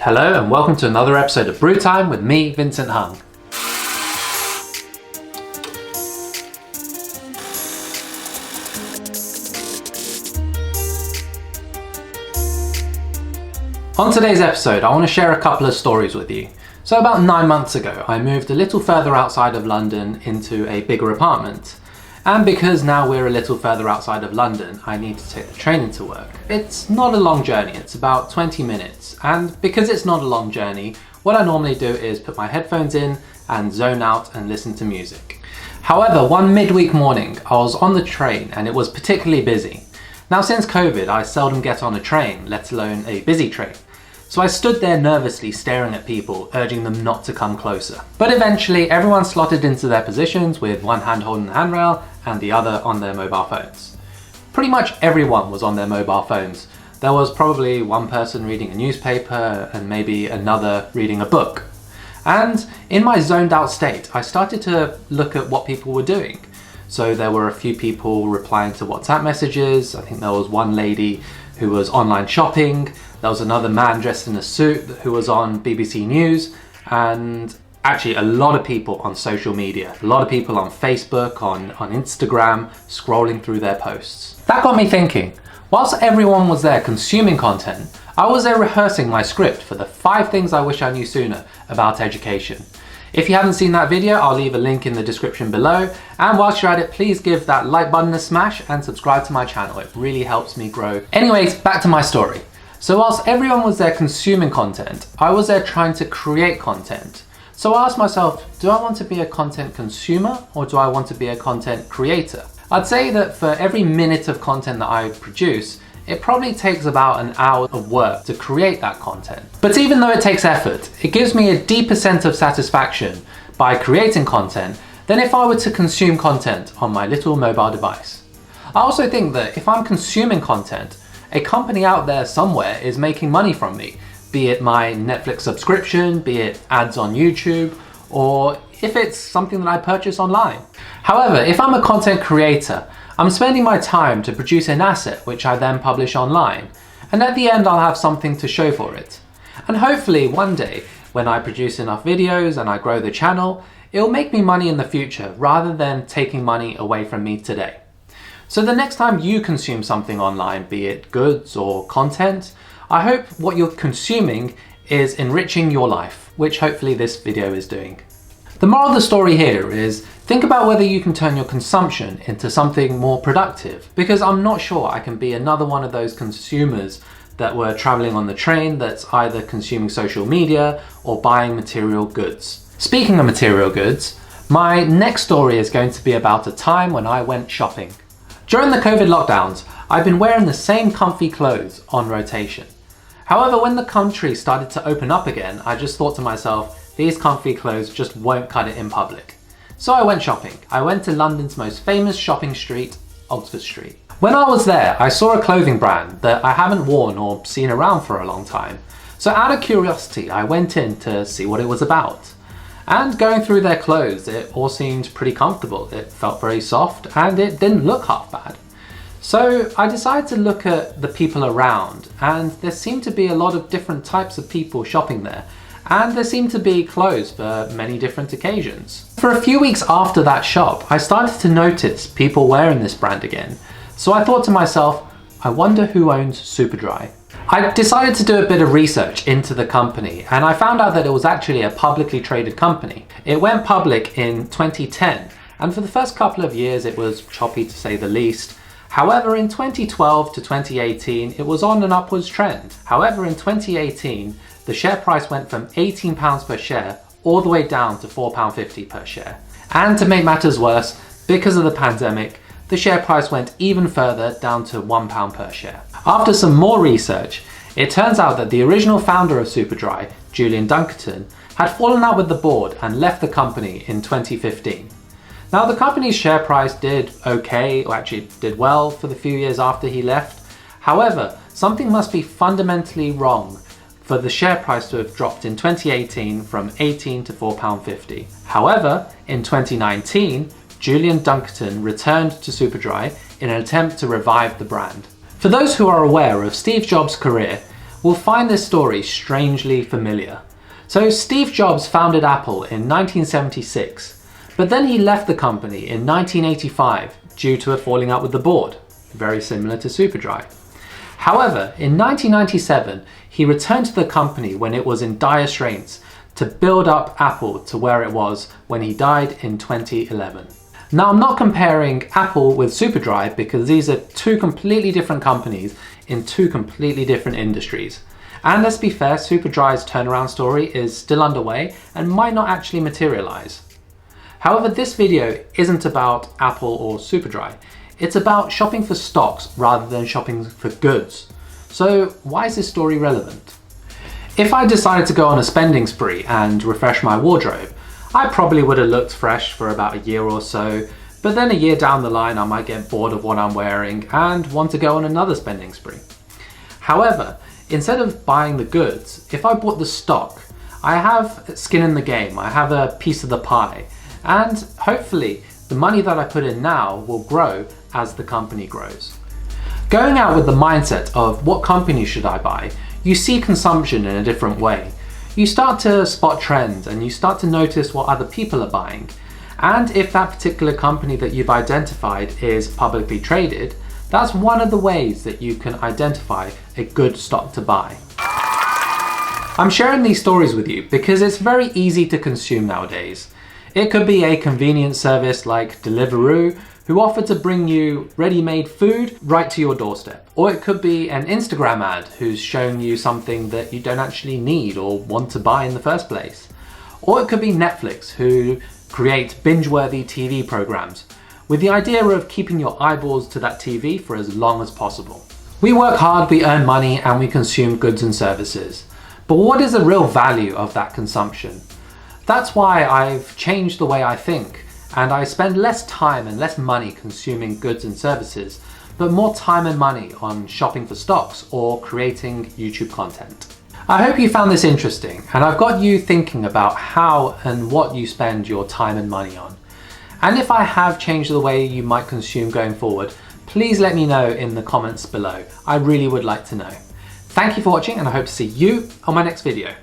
Hello and welcome to another episode of Brew Time with me, Vincent Hung. On today's episode, I want to share a couple of stories with you. So about 9 months ago, I moved a little further outside of London into a bigger apartment. And because now we're a little further outside of London, I need to take the train into work. It's not a long journey, it's about 20 minutes. And because it's not a long journey, what I normally do is put my headphones in and zone out and listen to music. However, one midweek morning, I was on the train and it was particularly busy. Now since COVID, I seldom get on a train, let alone a busy train. So I stood there nervously staring at people, urging them not to come closer. But eventually everyone slotted into their positions with one hand holding the handrail and the other on their mobile phones. Pretty much everyone was on their mobile phones. There was probably one person reading a newspaper and maybe another reading a book. And in my zoned out state, I started to look at what people were doing. So there were a few people replying to WhatsApp messages. I think there was one lady who was online shopping. There was another man dressed in a suit who was on BBC News, and actually a lot of people on social media, a lot of people on Facebook, on Instagram, scrolling through their posts. That got me thinking, whilst everyone was there consuming content, I was there rehearsing my script for the 5 things I wish I knew sooner about education. If you haven't seen that video, I'll leave a link in the description below. And whilst you're at it, please give that like button a smash and subscribe to my channel. It really helps me grow. Anyways, back to my story. So whilst everyone was there consuming content, I was there trying to create content. So I asked myself, do I want to be a content consumer or do I want to be a content creator? I'd say that for every minute of content that I produce, it probably takes about an hour of work to create that content. But even though it takes effort, it gives me a deeper sense of satisfaction by creating content than if I were to consume content on my little mobile device. I also think that if I'm consuming content, a company out there somewhere is making money from me, be it my Netflix subscription, be it ads on YouTube, or if it's something that I purchase online. However, if I'm a content creator, I'm spending my time to produce an asset which I then publish online, and at the end I'll have something to show for it. And hopefully one day, when I produce enough videos and I grow the channel, it'll make me money in the future rather than taking money away from me today. So the next time you consume something online, be it goods or content, I hope what you're consuming is enriching your life, which hopefully this video is doing. The moral of the story here is think about whether you can turn your consumption into something more productive, because I'm not sure I can be another one of those consumers that were traveling on the train that's either consuming social media or buying material goods. Speaking of material goods, my next story is going to be about a time when I went shopping. During the COVID lockdowns, I've been wearing the same comfy clothes on rotation. However, when the country started to open up again, I just thought to myself, these comfy clothes just won't cut it in public. So I went shopping. I went to London's most famous shopping street, Oxford Street. When I was there, I saw a clothing brand that I haven't worn or seen around for a long time. So out of curiosity, I went in to see what it was about. And going through their clothes, it all seemed pretty comfortable. It felt very soft and it didn't look half bad. So I decided to look at the people around, and there seemed to be a lot of different types of people shopping there. And there seemed to be clothes for many different occasions. For a few weeks after that shop, I started to notice people wearing this brand again. So I thought to myself, I wonder who owns Superdry. I decided to do a bit of research into the company, and I found out that it was actually a publicly traded company. It went public in 2010, and for the first couple of years it was choppy to say the least. However, in 2012 to 2018, it was on an upwards trend. However, in 2018, the share price went from £18 per share all the way down to £4.50 per share. And to make matters worse, because of the pandemic, the share price went even further down to £1 per share. After some more research, it turns out that the original founder of Superdry, Julian Dunkerton, had fallen out with the board and left the company in 2015. Now the company's share price did okay, or actually did well for the few years after he left. However, something must be fundamentally wrong for the share price to have dropped in 2018 from 18 to £4.50. However, in 2019, Julian Dunkerton returned to Superdry in an attempt to revive the brand. For those who are aware of Steve Jobs' career, will find this story strangely familiar. So Steve Jobs founded Apple in 1976, but then he left the company in 1985 due to a falling out with the board, very similar to Superdry. However, in 1997, he returned to the company when it was in dire straits to build up Apple to where it was when he died in 2011. Now, I'm not comparing Apple with Superdry because these are two completely different companies in two completely different industries. And let's be fair, Superdry's turnaround story is still underway and might not actually materialize. However, this video isn't about Apple or Superdry. It's about shopping for stocks rather than shopping for goods. So why is this story relevant? If I decided to go on a spending spree and refresh my wardrobe, I probably would have looked fresh for about a year or so, but then a year down the line I might get bored of what I'm wearing and want to go on another spending spree. However, instead of buying the goods, if I bought the stock, I have skin in the game, I have a piece of the pie, and hopefully the money that I put in now will grow as the company grows. Going out with the mindset of what company should I buy, you see consumption in a different way. You start to spot trends and you start to notice what other people are buying. And if that particular company that you've identified is publicly traded, that's one of the ways that you can identify a good stock to buy. I'm sharing these stories with you because it's very easy to consume nowadays. It could be a convenience service like Deliveroo, who offer to bring you ready-made food right to your doorstep. Or it could be an Instagram ad who's showing you something that you don't actually need or want to buy in the first place. Or it could be Netflix, who create binge-worthy TV programs with the idea of keeping your eyeballs to that TV for as long as possible. We work hard, we earn money, and we consume goods and services. But what is the real value of that consumption? That's why I've changed the way I think, and I spend less time and less money consuming goods and services, but more time and money on shopping for stocks or creating YouTube content. I hope you found this interesting, and I've got you thinking about how and what you spend your time and money on. And if I have changed the way you might consume going forward, please let me know in the comments below. I really would like to know. Thank you for watching, and I hope to see you on my next video.